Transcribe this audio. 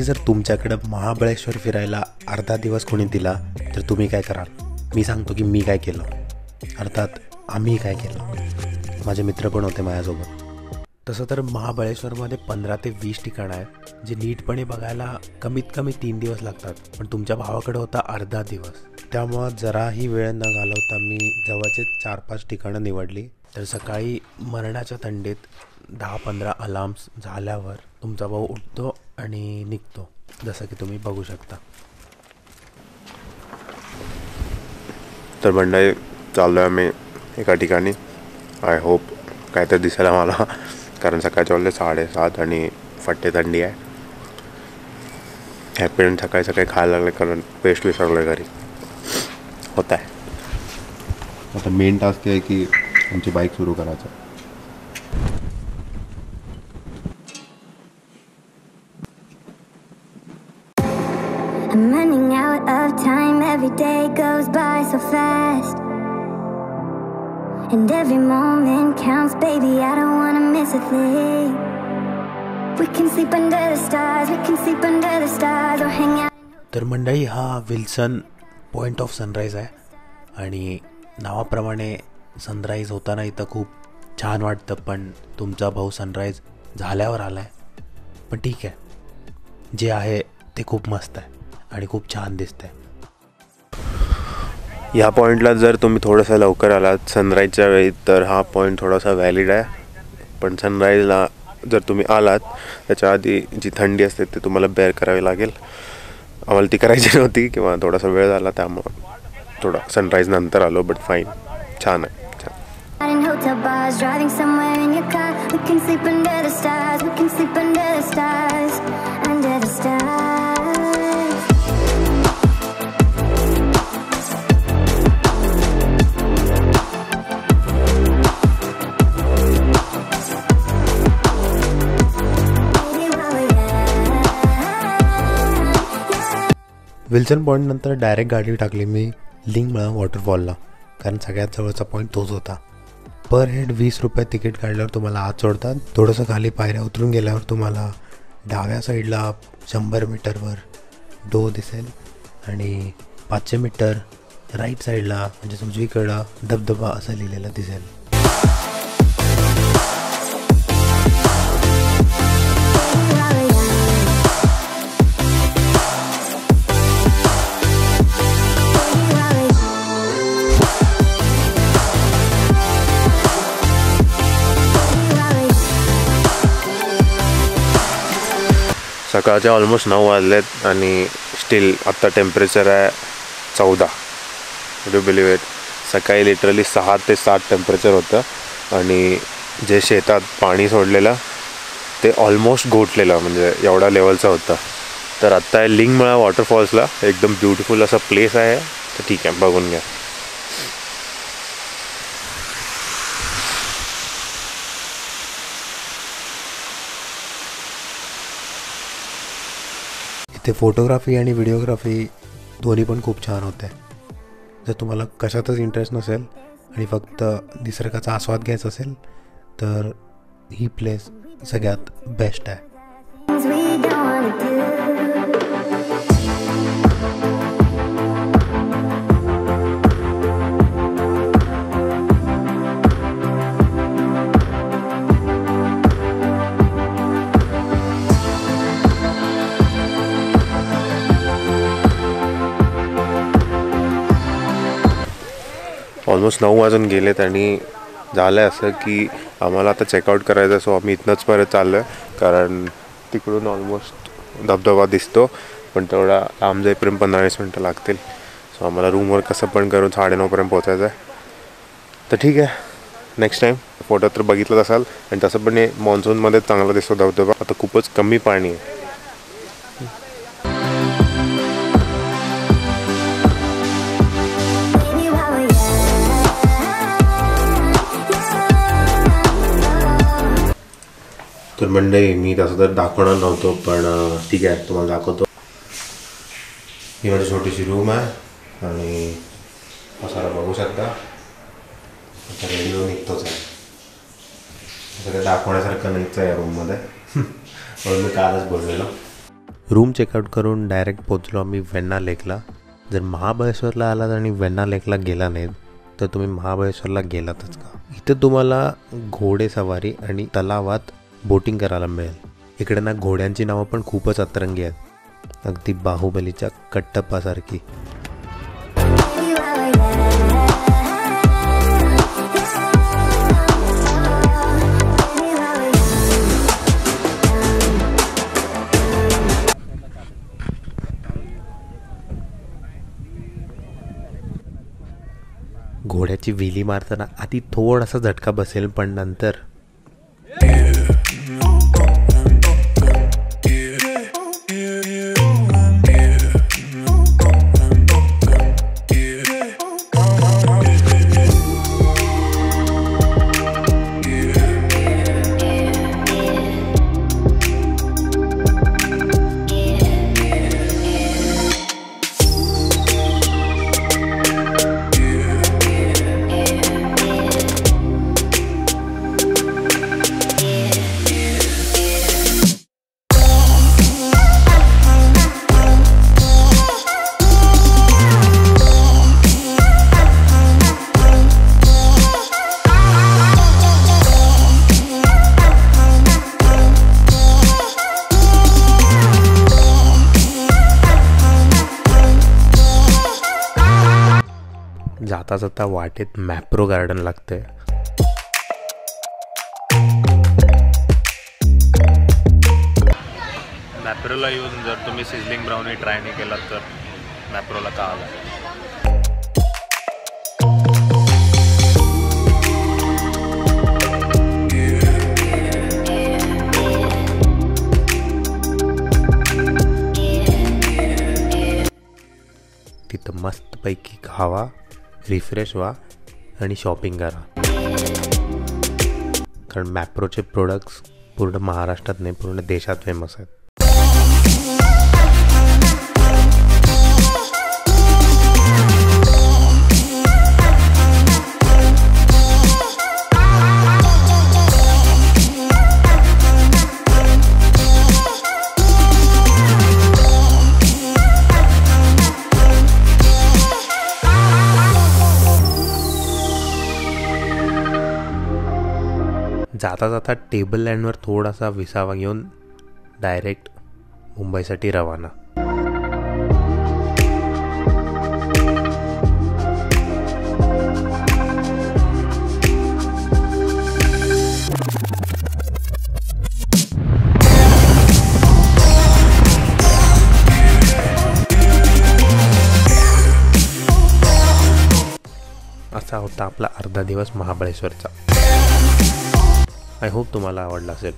जर तुमच्याकडे महाबळेश्वर फिरायला अर्धा दिवस कोणी दिला तर तुम्ही काय कराल? मी सांगतो की मी काय केलं, अर्थात आम्ही काय केलं. माझे मित्र पण होते माझ्यासोबत. तसं तर महाबळेश्वरमध्ये 15 ते 20 ठिकाणं आहेत जे नीटपणे बघायला कमीत कमी 3 दिवस लागतात, पण तुमच्या भावाकडे होता अर्धा दिवस. त्यामुळं जराही वेळ न घालवता मी जवळचे 4-5 ठिकाणं निवडली. तर सकाळी मरणाच्या थंडीत 10-15 अलार्म्स झाल्यावर तुमचा भाऊ उठतो आणि निघतो, जसं की तुम्ही बघू शकता. तर मंडळी चाललो आहे आम्ही एका ठिकाणी. आय होप काहीतरी दिसेल मला, कारण सकाळचे वाजले 7:30 आणि फट्टे थंडी आहे. हॅपी सकाळी सकाळी खायला लागले कारण पेस्ट विसरलो घरी. होत आहे. आता मेन टास्क आहे की आमची बाईक सुरू करायचं. I'm running out of time, every day goes by so fast, and every moment counts, baby, I don't wanna miss a thing. We can sleep under the stars, we can sleep under the stars, or hang out. तर मंडळी, हा Wilson point of sunrise आहे आणि नावाप्रमाणे sunrise होताना इथं खूप छान वाटतं, पण तुमचा भाऊ सनराईज झाल्यावर आला आहे. पण ठीक आहे, जे आहे ते खूप मस्त आहे आणि खूप छान दिसतंय. ह्या पॉईंटला जर तुम्ही थोडंसं लवकर आलात सनराईजच्या वेळी तर हा पॉईंट थोडासा व्हॅलिड आहे. पण सनराईजला जर तुम्ही आलात त्याच्या आधी जी थंडी असते ती तुम्हाला बेअर करावी लागेल. आम्हाला ती करायची नव्हती किंवा थोडासा वेळ झाला, त्यामुळं थोडा सनराईज नंतर आलो. बट फाईन, छान आहे. विल्सन पॉईंटनंतर डायरेक्ट गाडी टाकली मी लिंगमळा वॉटरफॉलला, कारण सगळ्यात जवळचा पॉईंट तोच होता. पर हेड 20 रुपये तिकीट काढल्यावर तुम्हाला आत सोडतात. थोडंसं खाली पायऱ्या उतरून गेल्यावर तुम्हाला डाव्या साईडला 100 मीटरवर डो दिसेल आणि 500 मीटर राईट साईडला म्हणजे उजवीकडं धबधबा असं लिहिलेलं दिसेल. सकाळचे ऑलमोस्ट 9 वाजलेत आणि स्टील आत्ता टेम्परेचर आहे 14. Do believe it. सकाळी लिटरली 6 ते 7 टेम्परेचर होतं आणि जे शेतात पाणी सोडलेलं ते ऑलमोस्ट गोठलेलं, म्हणजे एवढा लेवलचं होतं. तर आत्ता आहे लिंगमळा वॉटरफॉल्सला. एकदम ब्युटिफुल असा प्लेस आहे. तर ठीक आहे, बघून घ्या. इथे फोटोग्राफी आणि व्हिडिओग्राफी दोन्ही पण खूप छान होते. जर तुम्हाला कशातच इंटरेस्ट नसेल आणि फक्त निसर्गाचा आस्वाद घ्यायचा असेल तर ही प्लेस सगळ्यात बेस्ट आहे. ऑलमोस्ट 9 वाजून गेलेत आणि झालं आहे असं की आम्हाला आता चेकआउट करायचं. सो आम्ही इथनंच परत चाललो आहे, कारण तिकडून ऑलमोस्ट धबधबा दिसतो, पण तेवढा लांब जाईपर्यंत 15-20 मिनटं लागतील. सो आम्हाला रूमवर कसं पण करून 9:30पर्यंत पोचायचं आहे. तर ठीक आहे, नेक्स्ट टाईम. फोटो तर बघितलंच असाल आणि तसं पण मॉन्सूनमध्ये चांगला दिसतो धबधबा. आता खूपच कमी पाणी आहे. तर मंडळी, मी तसं तर दाखवणार नव्हतो, पण ठीक आहे तुम्हाला दाखवतो. ही माझी छोटीशी रूम आहे आणि पसारा बघू शकता. आता रेडिओ निघतोच आहे. असं काही दाखवण्यासारखं नाहीच आहे या रूममध्ये. म्हणून मी कालच बोललेलो. रूम चेकआउट करून डायरेक्ट पोचलो आम्ही वेण्णा लेकला. जर महाबळेश्वरला आलात आणि वेण्णा लेकला गेला नाहीत तर तुम्ही महाबळेश्वरला गेलातच का. इथं तुम्हाला घोडेसवारी आणि तलावात बोटिंग करायला मिळेल. इकडे ना घोड्यांची नावं पण खूपच अतरंगी आहेत, अगदी बाहुबलीच्या कट्टप्पासारखी. घोड्याची विली मारताना आधी थोडासा झटका बसेल, पण नंतर जाता जाता वाटेत मॅप्रो गार्डन लागतंय. मॅप्रोला येऊन जर तुम्ही सिझलिंग ब्राउनी ट्राय नाही केलात तर मॅप्रोला का आला. तिथं मस्तपैकी खावा, रिफ्रेश व्हा आणि शॉपिंग करा. कारण मॅप्रोचे प्रोडक्ट्स पूर्ण महाराष्ट्रात नाही, पूर्ण देशात फेमस आहेत. जाता जाता टेबल लँडवर थोडासा विसावा घेऊन डायरेक्ट मुंबईसाठी रवाना. असा होता आपला अर्धा दिवस महाबळेश्वरचा. आय होप तुम्हाला आवडला असेल.